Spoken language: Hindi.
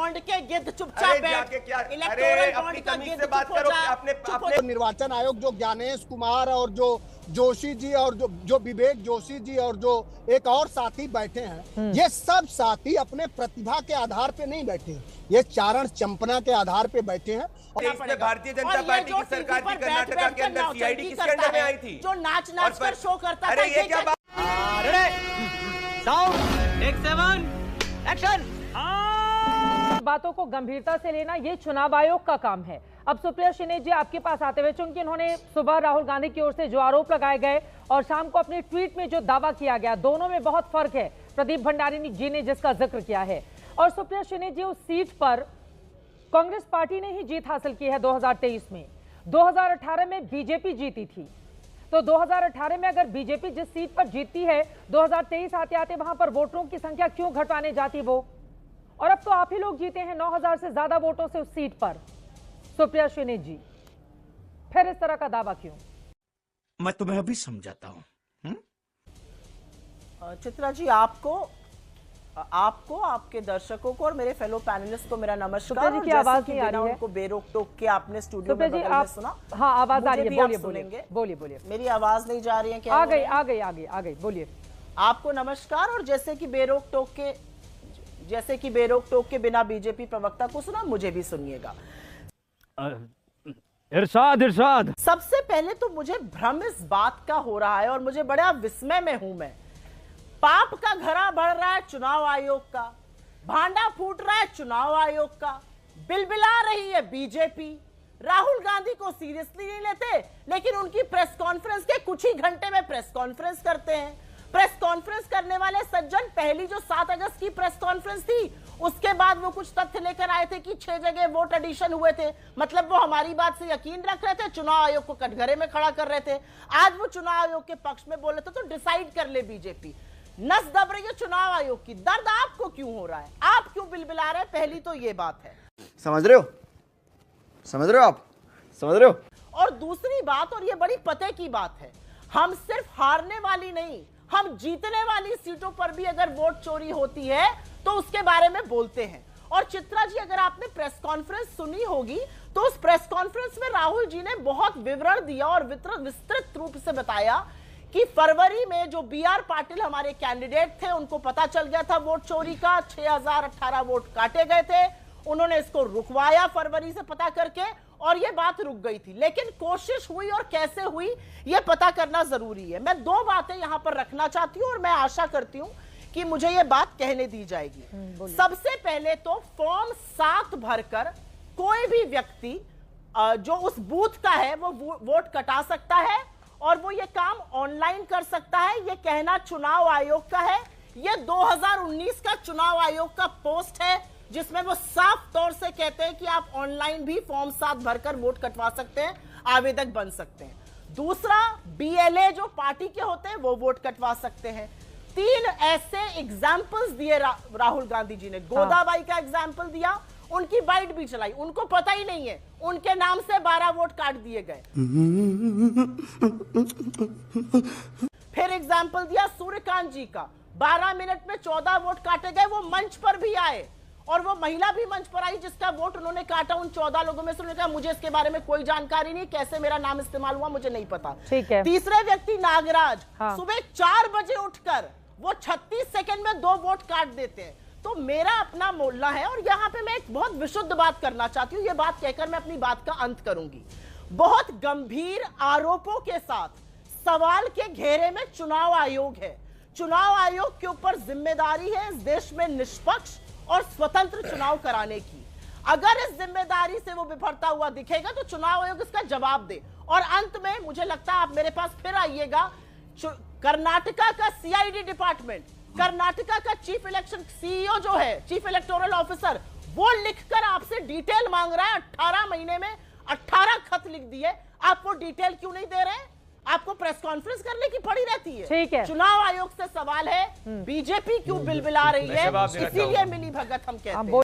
बॉन्ड के गिद्ध चुपचाप बैठ, इलेक्टोरल बॉन्ड का गिद्ध चुप हो जा। निर्वाचन आयोग जो ज्ञानेश कुमार और जो जोशी जी और जो विवेक जोशी जी और जो एक और साथी बैठे हैं, ये सब साथी अपने प्रतिभा के आधार पे नहीं बैठे हैं, ये चारण चंपना के आधार पे बैठे हैं। इसमें भारतीय जनता पार्टी की सरकार की कर्नाटक के अंदर सीआईडी किसके अंडर में आई थी? जो नाच नाच कर शो करता था। ये क्या बात? बातों को गंभीरता से लेना ये चुनाव आयोग का काम है। अब सुप्रिया शिंदे जी आपके पास आते हुए, चूंकि इन्होंने सुबह राहुल गांधी की ओर से जो आरोप लगाए गए और शाम को अपने ट्वीट में जो दावा किया गया, दोनों में बहुत फर्क है। प्रदीप भंडारी जी ने जिसका जिक्र किया है, और सुप्रिया शिंदे जी उस सीट पर कांग्रेस पार्टी ने ही जीत हासिल की है 2023 में। 2018 में बीजेपी जीती थी, तो 2018 में अगर बीजेपी जिस सीट पर जीतती है, 2023 आते आते वहां पर वोटरों की संख्या क्यों घटवाने जाती वो? और अब तो आप ही लोग जीते हैं 9000 से ज्यादा वोटों से उस सीट पर। सुप्रिया शिंदे जी फिर इस तरह का दावा क्यों? मैं तुम्हें अभी समझाता हूं। चित्रा जी, आपको आपके दर्शकों को और मेरे फेलो पैनलिस्ट को मेरा नमस्कार। जी की आवाज नहीं आ रही है, उनको बेरोक टोक के आपने स्टूडियो में बगल में सुना। हाँ, आवाज आ रही है, बोलिए। मेरी आवाज नहीं जा रही है क्या? आ गई, बोलिए। आपको नमस्कार। और जैसे कि बेरोक टोक के बिना बीजेपी प्रवक्ता को सुना, मुझे भी सुनिएगा। इरशाद। सबसे पहले तो मुझे भ्रम इस बात का हो रहा है और मुझे बड़ा विस्मय में हूं मैं। पाप का घड़ा बढ़ रहा है चुनाव आयोग का, भांडा फूट रहा है चुनाव आयोग का, बिलबिला रही है बीजेपी। राहुल गांधी को सीरियसली नहीं लेते, लेकिन उनकी प्रेस कॉन्फ्रेंस के कुछ ही घंटे में प्रेस कॉन्फ्रेंस करते हैं। प्रेस कॉन्फ्रेंस करने वाले सज्जन पहली जो 7 अगस्त की प्रेस कॉन्फ्रेंस थी, उसके बाद वो कुछ तथ्य लेकर आए थे कि 6 जगह वोट एडिशन हुए थे। मतलब वो हमारी बात से यकीन रख रहे थे, चुनाव आयोग को कटघरे में खड़ा कर रहे थे। आज वो चुनाव आयोग के पक्ष में बोल रहे थे, तो डिसाइड कर ले बीजेपी। नस दब रही है चुनाव आयोग की। दर्द आपको क्यों हो रहा है? आप क्यों बिलबिला रहे हैं? पहली तो ये बात है। समझ रहे हो आप? और दूसरी बात, और ये बड़ी पते की बात है, हम सिर्फ हारने वाली नहीं, हम जीतने वाली सीटों पर भी अगर वोट चोरी होती है तो उसके बारे में बोलते हैं। और चित्रा जी, अगर आपने प्रेस कॉन्फ्रेंस सुनी होगी तो उस प्रेस कॉन्फ्रेंस में राहुल जी ने बहुत विवरण दिया और विस्तृत रूप से बताया कि फरवरी में जो बीआर पाटिल हमारे कैंडिडेट थे, उनको पता चल गया था वोट चोरी का। 6018 वोट काटे गए थे, उन्होंने इसको रुकवाया फरवरी से पता करके, और ये बात रुक गई थी। लेकिन कोशिश हुई और कैसे हुई ये पता करना जरूरी है। मैं 2 बातें यहां पर रखना चाहती हूं और मैं आशा करती हूं कि मुझे ये बात कहने दी जाएगी। सबसे पहले तो फॉर्म 7 भरकर कोई भी व्यक्ति जो उस बूथ का है वो वोट कटा सकता है, और वो ये काम ऑनलाइन कर सकता है। ये कहना चुनाव आयोग का है। ये 2019 का चुनाव आयोग का पोस्ट है, जिसमें वो साफ तौर से कहते हैं कि आप ऑनलाइन भी फॉर्म 7 भरकर वोट कटवा सकते हैं, आवेदक बन सकते हैं। दूसरा, बीएलए जो पार्टी के होते हैं वो वोट कटवा सकते हैं। 3 ऐसे एग्जाम्पल्स दिए राहुल गांधी जी ने। गोदाबाई का एग्जाम्पल दिया, उनकी बाइट भी चलाई, उनको पता ही नहीं है, उनके नाम से 12 वोट काट दिए गए। फिर एग्जाम्पल दिया सूर्यकांत जी का, 12 मिनट में 14 वोट काटे गए। वो मंच पर भी आए और वो महिला भी मंच पर आई जिसका वोट उन्होंने काटा। उन 14 लोगों में से उन्होंने कहा मुझे इसके बारे में कोई जानकारी नहीं, कैसे मेरा नाम इस्तेमाल हुआ मुझे नहीं पता। ठीक है। तीसरे व्यक्ति नागराज, सुबह 4 बजे उठकर वो 36 सेकंड में 2 वोट काट देते हैं। तो मेरा अपना मोहल्ला है, और यहां पे मैं एक बहुत विशुद्ध बात करना चाहती हूं। ये बात कहकर मैं अपनी बात का अंत करूंगी। बहुत गंभीर आरोपों के साथ सवाल के घेरे में चुनाव आयोग है। चुनाव आयोग के ऊपर जिम्मेदारी है इस देश में निष्पक्ष और स्वतंत्र चुनाव कराने की। अगर इस जिम्मेदारी से वो बिफरता हुआ दिखेगा तो चुनाव आयोग इसका जवाब दे। और अंत में मुझे लगता है आप मेरे पास फिर आइएगा, कर्नाटका का सीआईडी डिपार्टमेंट, कर्नाटका का चीफ इलेक्शन सीईओ जो है, चीफ इलेक्टोरल ऑफिसर, वो लिखकर आपसे डिटेल मांग रहा है। 18 महीने में 18 खत लिख दिए, आप वो डिटेल क्यों नहीं दे रहे हैं? आपको प्रेस कॉन्फ्रेंस करने की पड़ी रहती है। ठीक है। चुनाव आयोग से सवाल है, बीजेपी क्यों बिलबिला रही है? इसीलिए मिली भगत हम कहते हैं।